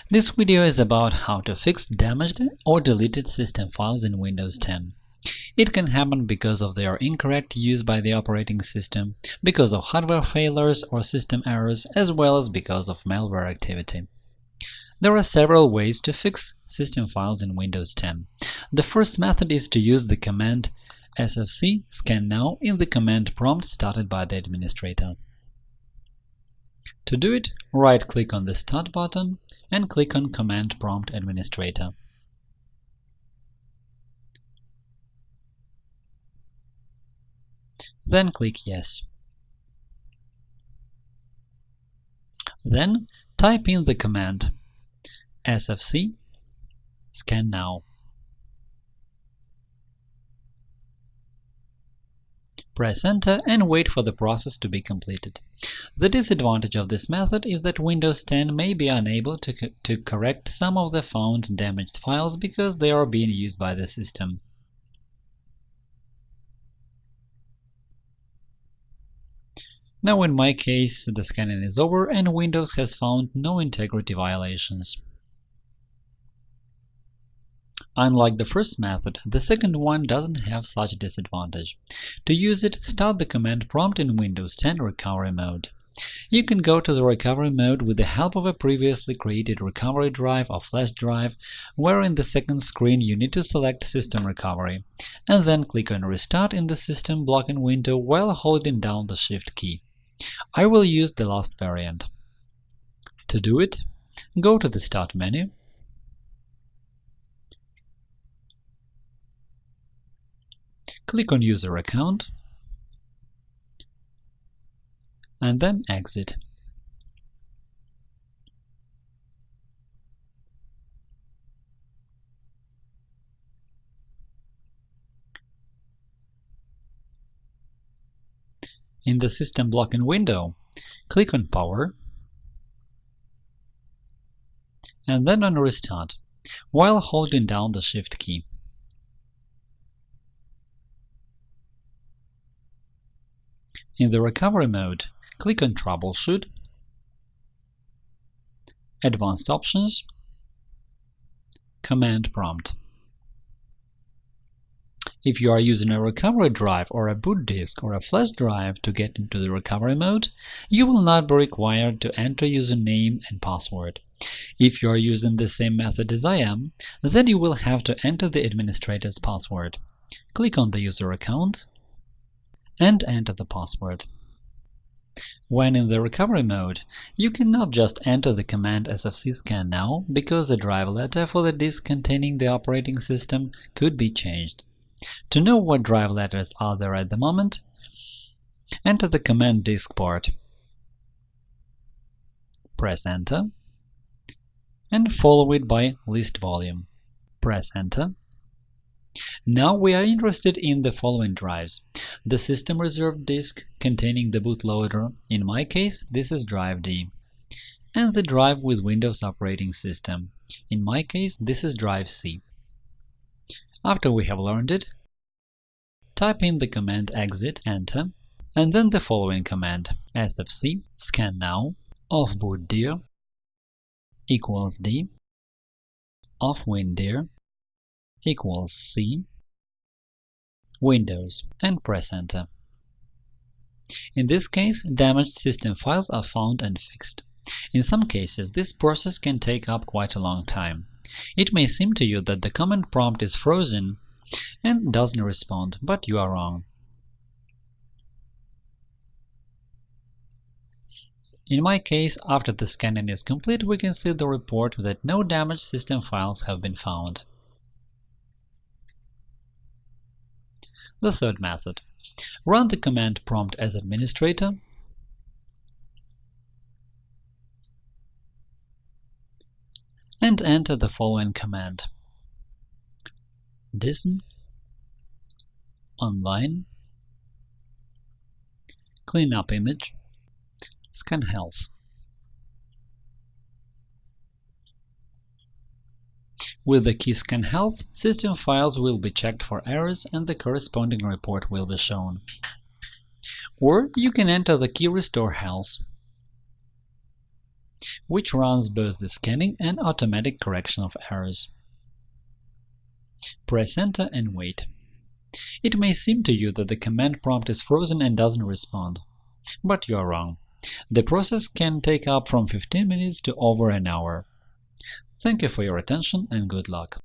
This video is about how to fix damaged or deleted system files in Windows 10. It can happen because of their incorrect use by the operating system, because of hardware failures or system errors, as well as because of malware activity. There are several ways to fix system files in Windows 10. The first method is to use the command sfc scan now in the command prompt started by the administrator. To do it, right-click on the Start button and click on Command Prompt Administrator. Then click Yes. Then type in the command sfc scan now. Press Enter and wait for the process to be completed. The disadvantage of this method is that Windows 10 may be unable to correct some of the found damaged files because they are being used by the system. Now in my case, the scanning is over and Windows has found no integrity violations. Unlike the first method, the second one doesn't have such a disadvantage. To use it, start the command prompt in Windows 10 Recovery Mode. You can go to the recovery mode with the help of a previously created recovery drive or flash drive, where in the second screen you need to select System Recovery, and then click on Restart in the system blocking window while holding down the Shift key. I will use the last variant. To do it, go to the Start menu, click on User Account, and then Exit. In the System blocking window, click on Power, and then on Restart, while holding down the Shift key. In the recovery mode, click on Troubleshoot, Advanced Options, Command Prompt. If you are using a recovery drive or a boot disk or a flash drive to get into the recovery mode, you will not be required to enter username and password. If you are using the same method as I am, then you will have to enter the administrator's password. Click on the user account and enter the password. When in the recovery mode, you cannot just enter the command sfc scan now because the drive letter for the disk containing the operating system could be changed. To know what drive letters are there at the moment, enter the command disk part. Press Enter and follow it by list volume. Press Enter. Now we are interested in the following drives: the system reserved disk containing the bootloader, in my case this is drive D, and the drive with Windows operating system, in my case this is drive C. After we have learned it, type in the command exit, enter, and then the following command sfc scan now of bootdir equals D of windir equals C Windows, and press Enter. In this case, damaged system files are found and fixed. In some cases, this process can take up quite a long time. It may seem to you that the command prompt is frozen and doesn't respond, but you are wrong. In my case, after the scanning is complete, we can see the report that no damaged system files have been found. The third method. Run the command prompt as administrator, and enter the following command: dism online cleanup image scan health. With the key scan health, system files will be checked for errors and the corresponding report will be shown. Or you can enter the key restore health. which runs both the scanning and automatic correction of errors. Press Enter and wait. It may seem to you that the command prompt is frozen and doesn't respond. But you are wrong. The process can take up from 15 minutes to over an hour. Thank you for your attention and good luck.